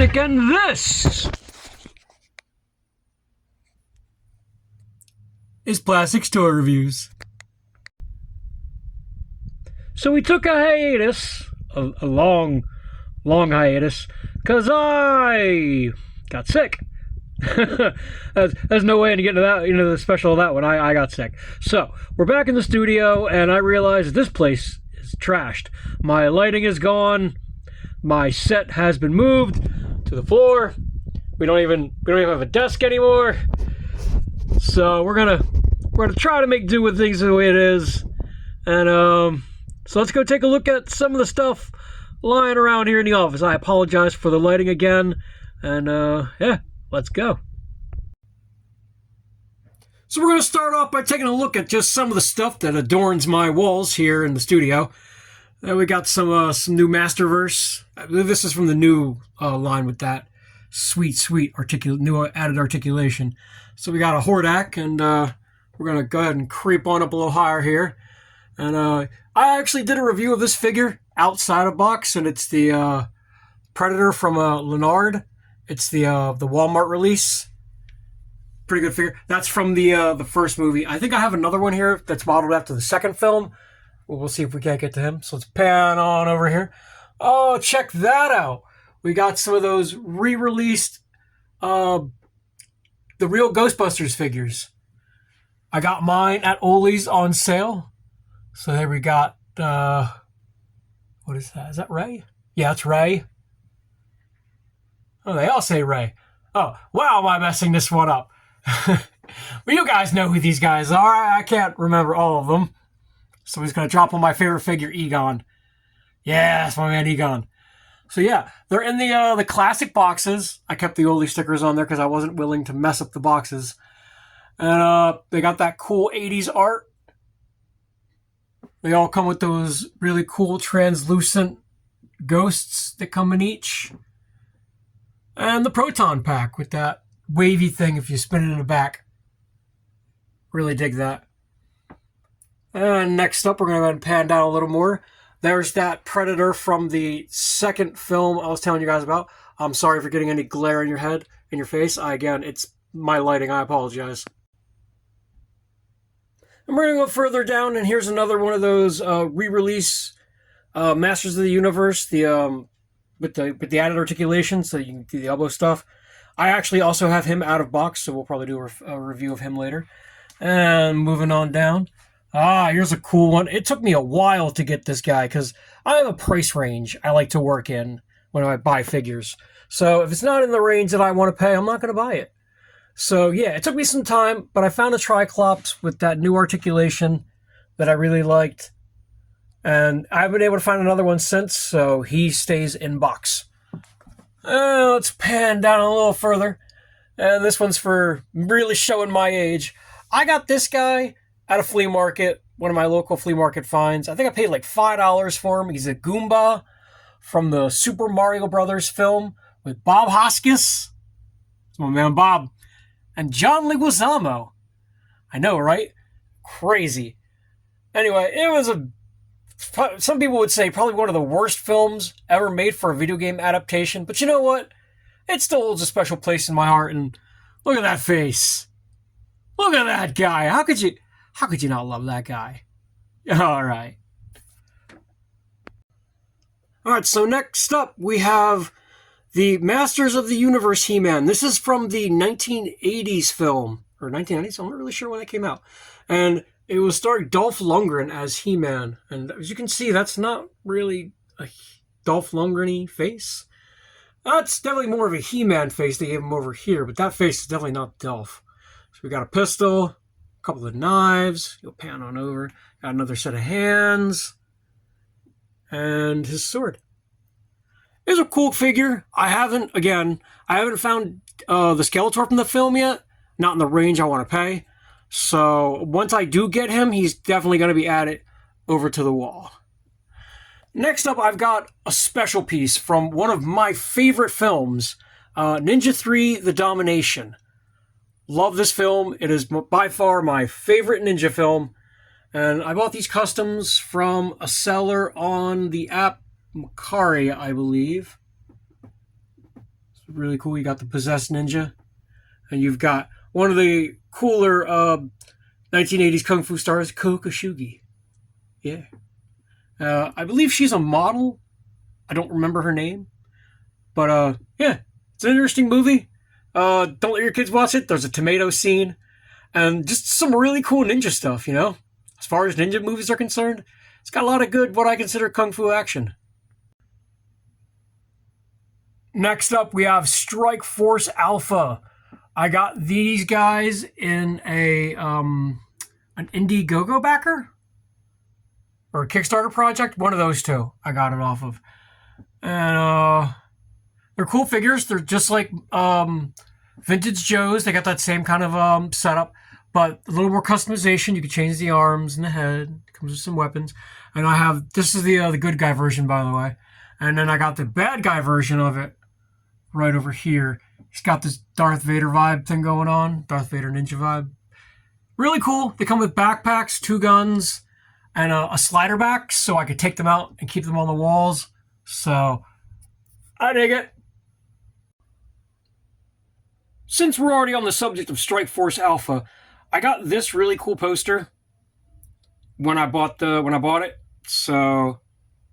plastic, and this is Plastic Store Reviews. So we took a hiatus, a long hiatus, because I got sick. There's no way to get into that, the special of that one. I got sick. So we're back in the studio, and I realized this place is trashed. My lighting is gone. My set has been moved to the floor. We don't even have a desk anymore. So we're gonna try to make do with things the way it is. And so let's go take a look at some of the stuff lying around here in the office. I apologize for the lighting again. And yeah, let's go. So we're going to start off by taking a look at just some of the stuff that adorns my walls here in the studio. We got some new Masterverse. I believe this is from the new line with that sweet new added articulation. So we got a Hordak, and we're going to go ahead and creep on up a little higher here. And I actually did a review of this figure outside of box, and it's the Predator from Leonard. It's the Walmart release. Pretty good figure. That's from the first movie. I think I have another one here that's modeled after the second film. We'll see if we can't get to him. So let's pan on over here. Oh, check that out. We got some of those re-released the real Ghostbusters figures. I got mine at Ollie's on sale. So there we got, what is that? Is that Ray? Yeah, it's Ray. Oh, they all say Ray. Oh, wow, am I messing this one up? Well, you guys know who these guys are. I can't remember all of them. So he's going to drop on my favorite figure, Egon. Yeah, that's my man, Egon. So yeah, they're in the classic boxes. I kept the Oldie stickers on there because I wasn't willing to mess up the boxes. And they got that cool 80s art. They all come with those really cool translucent ghosts that come in each. And the Proton Pack with that wavy thing if you spin it in the back. Really dig that. And next up, we're going to go ahead and pan down a little more. There's that Predator from the second film I was telling you guys about. I'm sorry for getting any glare in your face. Again, it's my lighting. I apologize. And we're going to go further down, and here's another one of those re-release Masters of the Universe, with the added articulation, so you can do the elbow stuff. I actually also have him out of box, so we'll probably do a review of him later. And moving on down. Here's a cool one. It took me a while to get this guy, because I have a price range I like to work in when I buy figures. So if it's not in the range that I want to pay, I'm not going to buy it. So yeah, it took me some time, but I found a Triclops with that new articulation that I really liked. And I've been able to find another one since, so he stays in box. Let's pan down a little further. And this one's for really showing my age. I got this guy at a flea market, one of my local flea market finds. I think I paid like $5 for him. He's a Goomba from the Super Mario Brothers film with Bob Hoskins. It's my man Bob. And John Leguizamo. I know, right? Crazy. Anyway, it was some people would say probably one of the worst films ever made for a video game adaptation. But you know what? It still holds a special place in my heart. And look at that face. Look at that guy. How could you not love that guy? All right. All right, so next up we have the Masters of the Universe He-Man. This is from the 1980s film, or 1990s, I'm not really sure when that came out. And it was starring Dolph Lundgren as He-Man. And as you can see, that's not really a Dolph Lundgren-y face. That's definitely more of a He-Man face they gave him over here, but that face is definitely not Dolph. So we got a pistol, a couple of knives, you'll pan on over, got another set of hands, and his sword. It's a cool figure. I haven't found the Skeletor from the film yet. Not in the range I want to pay. So once I do get him, he's definitely going to be added over to the wall. Next up, I've got a special piece from one of my favorite films, Ninja 3: The Domination. Love this film. It is by far my favorite ninja film. And I bought these customs from a seller on the app Macari, I believe. Really cool. You got the possessed ninja, and you've got one of the cooler 1980s kung fu stars, Kokoshugi. Yeah. I believe she's a model. I don't remember her name. But yeah, it's an interesting movie. Don't let your kids watch it. There's a tomato scene. And just some really cool ninja stuff, you know? As far as ninja movies are concerned, it's got a lot of good, what I consider kung fu action. Next up, we have Strike Force Alpha. I got these guys in an Indiegogo backer or a Kickstarter project. One of those two I got it off of. And they're cool figures. They're just like Vintage Joe's. They got that same kind of setup, but a little more customization. You can change the arms and the head. It comes with some weapons. And I have, this is the good guy version, by the way. And then I got the bad guy version of it right over here. He's got this Darth Vader vibe thing going on. Darth Vader ninja vibe. Really cool. They come with backpacks, 2 guns, and a slider back, so I could take them out and keep them on the walls. So, I dig it. Since we're already on the subject of Strike Force Alpha, I got this really cool poster when I bought it. So,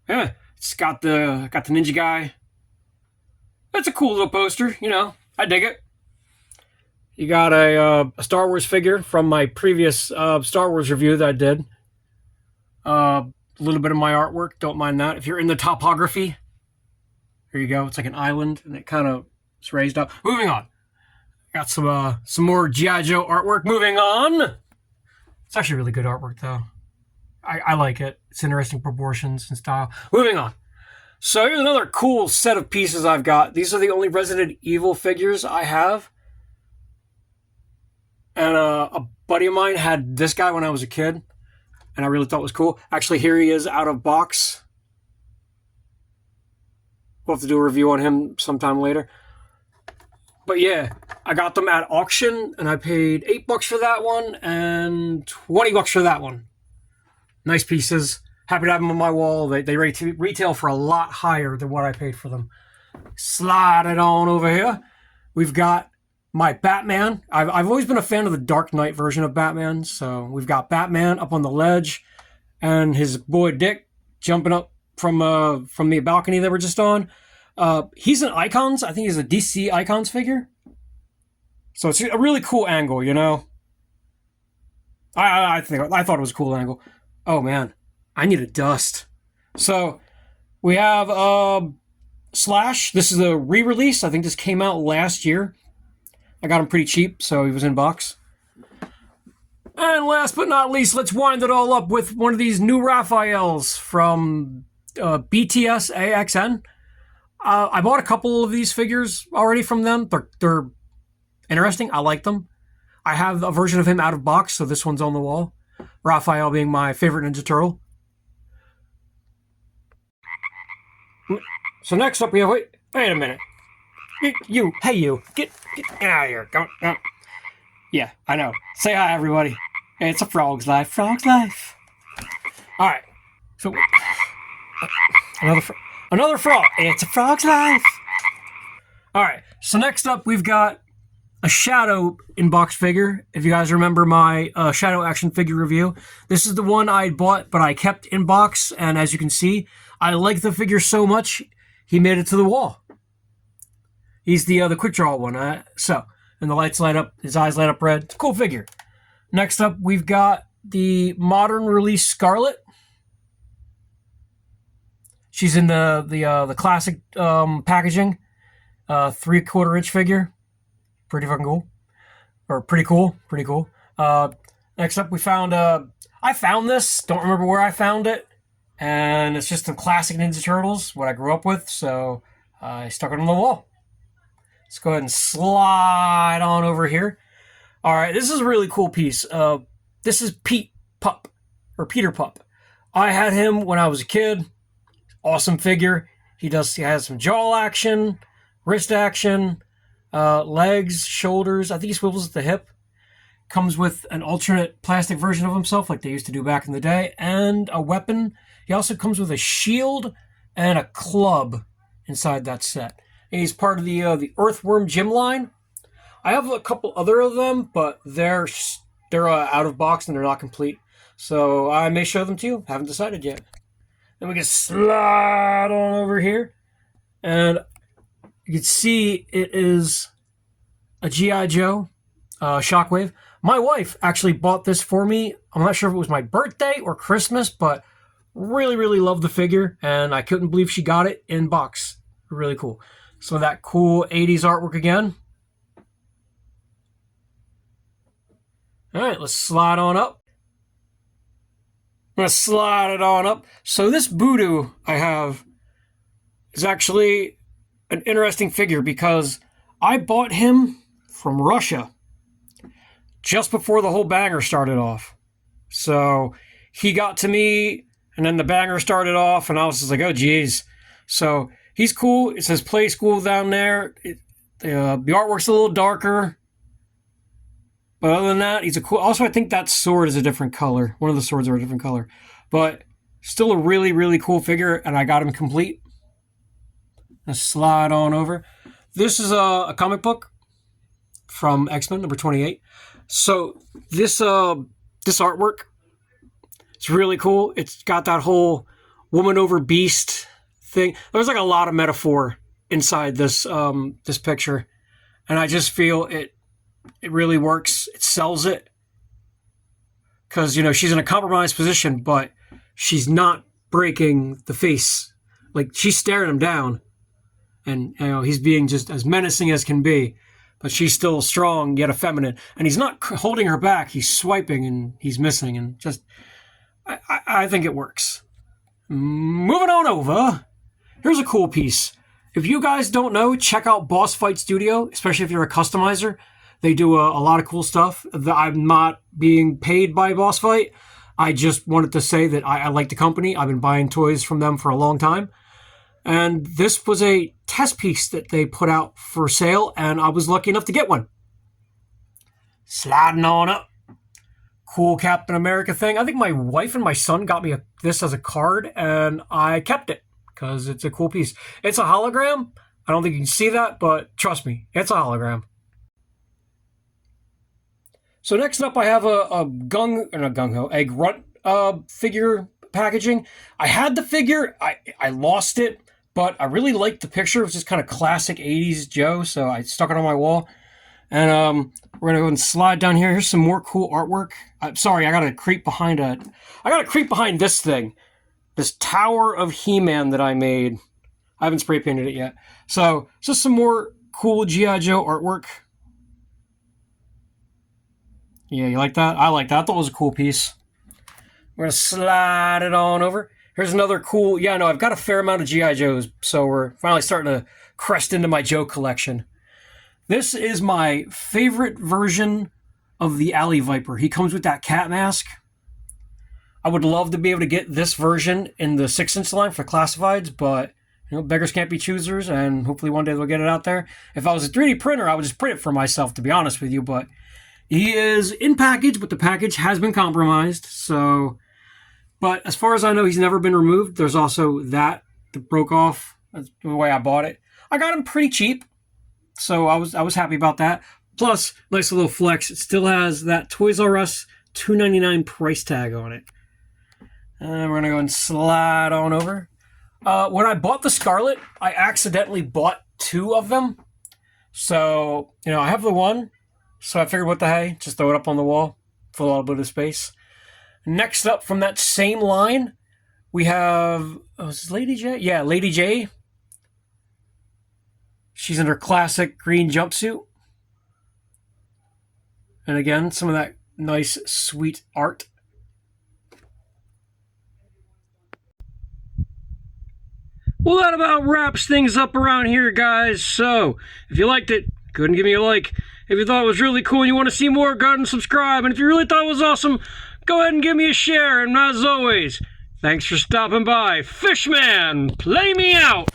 yeah, it's got the ninja guy. That's a cool little poster, you know. I dig it. You got a Star Wars figure from my previous Star Wars review that I did. A little bit of my artwork. Don't mind that. If you're in the topography, here you go. It's like an island, and it kind of is raised up. Moving on. Got some more G.I. Joe artwork. Moving on. It's actually really good artwork, though. I like it. It's interesting proportions and style. Moving on. So here's another cool set of pieces I've got. These are the only Resident Evil figures I have. And a buddy of mine had this guy when I was a kid. And I really thought it was cool. Actually, here he is out of box. We'll have to do a review on him sometime later. But yeah, I got them at auction. And I paid $8 for that one. And $20 for that one. Nice pieces. Happy to have them on my wall. They retail for a lot higher than what I paid for them. Slide it on over here. We've got my Batman. I've always been a fan of the Dark Knight version of Batman. So we've got Batman up on the ledge, and his boy Dick jumping up from the balcony that we're just on. He's an Icons. I think he's a DC Icons figure. So it's a really cool angle, you know. I thought it was a cool angle. Oh man. I need a dust. So we have Slash. This is a re-release. I think this came out last year. I got him pretty cheap, so he was in box. And last but not least, let's wind it all up with one of these new Raphaels from BTS AXN. I bought a couple of these figures already from them. They're interesting. I like them. I have a version of him out of box, so this one's on the wall. Raphael being my favorite Ninja Turtle. So next up we have, wait a minute. Hey you, get out of here. Go. Yeah, I know. Say hi, everybody. It's a frog's life. Frog's life. All right. So another frog. It's a frog's life. All right. So next up we've got a Shadow in-box figure. If you guys remember my Shadow action figure review, this is the one I bought, but I kept in box. And as you can see, I like the figure so much, he made it to the wall. He's the quick draw one. And the lights light up, his eyes light up red. It's a cool figure. Next up, we've got the modern release Scarlet. She's in the classic packaging, 3/4 inch figure. Pretty fucking cool. Or pretty cool. Next up, we found, I found this. Don't remember where I found it. And it's just some classic Ninja Turtles, what I grew up with. So I stuck it on the wall. Let's go ahead and slide on over here. All right, this is a really cool piece. This is Peter Pup. I had him when I was a kid. Awesome figure. He has some jaw action, wrist action, legs, shoulders. I think he swivels at the hip. Comes with an alternate plastic version of himself like they used to do back in the day, and a weapon. He also comes with a shield and a club inside that set. And he's part of the Earthworm Gym line. I have a couple other of them, but they're out of box and they're not complete. So I may show them to you. Haven't decided yet. Then we can slide on over here, and you can see it is a G.I. Joe Shockwave. My wife actually bought this for me. I'm not sure if it was my birthday or Christmas, but really, really loved the figure, and I couldn't believe she got it in box. Really cool. Some of that cool 80s artwork again. All right, let's slide on up. I'm going to slide it on up. So this Voodoo I have is actually an interesting figure because I bought him from Russia just before the whole banger started off. So he got to me, and then the banger started off, and I was just like, oh, geez. So he's cool. It says Play School down there. The artwork's a little darker. But other than that, he's a cool... Also, I think that sword is a different color. One of the swords are a different color. But still a really, really cool figure, and I got him complete. Let's slide on over. This is a comic book from X-Men, number 28. So this artwork, it's really cool. It's got that whole woman over beast thing. There's like a lot of metaphor inside this this picture. And I just feel it really works. It sells it. Because, you know, she's in a compromised position, but she's not breaking the face. Like, she's staring him down. And, you know, he's being just as menacing as can be. But she's still strong, yet effeminate. And he's not holding her back. He's swiping, and he's missing. And just, I think it works. Moving on over. Here's a cool piece. If you guys don't know, check out Boss Fight Studio, especially if you're a customizer. They do a lot of cool stuff. I'm not being paid by Boss Fight. I just wanted to say that I like the company. I've been buying toys from them for a long time. And this was a test piece that they put out for sale, and I was lucky enough to get one. Sliding on up. Cool Captain America thing. I think my wife and my son got me this as a card, and I kept it because it's a cool piece. It's a hologram. I don't think you can see that, but trust me, it's a hologram. So next up, I have a grunt figure packaging. I had the figure, I lost it, but I really liked the picture. It was just kind of classic 80s Joe, so I stuck it on my wall. And we're gonna go and slide down here. Here's some more cool artwork. I'm sorry, I gotta creep behind this thing, this Tower of He-Man that I made. I haven't spray painted it yet. So just some more cool G.I. Joe artwork. Yeah, you like that? I like that. I thought it was a cool piece. We're going to slide it on over. Here's another cool... Yeah, no, I've got a fair amount of G.I. Joes, so we're finally starting to crest into my Joe collection. This is my favorite version of the Alley Viper. He comes with that cat mask. I would love to be able to get this version in the 6-inch line for classifieds, but, you know, beggars can't be choosers, and hopefully one day they'll get it out there. If I was a 3D printer, I would just print it for myself, to be honest with you, but... He is in package, but the package has been compromised. So, but as far as I know, he's never been removed. There's also that broke off. That's the way I bought it. I got him pretty cheap, so I was happy about that. Plus, nice little flex. It still has that Toys R Us $2.99 price tag on it. And we're gonna go and slide on over. When I bought the Scarlet, I accidentally bought 2 of them. So, you know, I have the one. So I figured, what the hey, just throw it up on the wall, fill a little bit of space. Next up from that same line, we have, is this Lady J? Yeah, Lady J. She's in her classic green jumpsuit. And again, some of that nice, sweet art. Well, that about wraps things up around here, guys. So, if you liked it, go ahead and give me a like. If you thought it was really cool and you want to see more, go ahead and subscribe. And if you really thought it was awesome, go ahead and give me a share. And as always, thanks for stopping by. Fishman, play me out!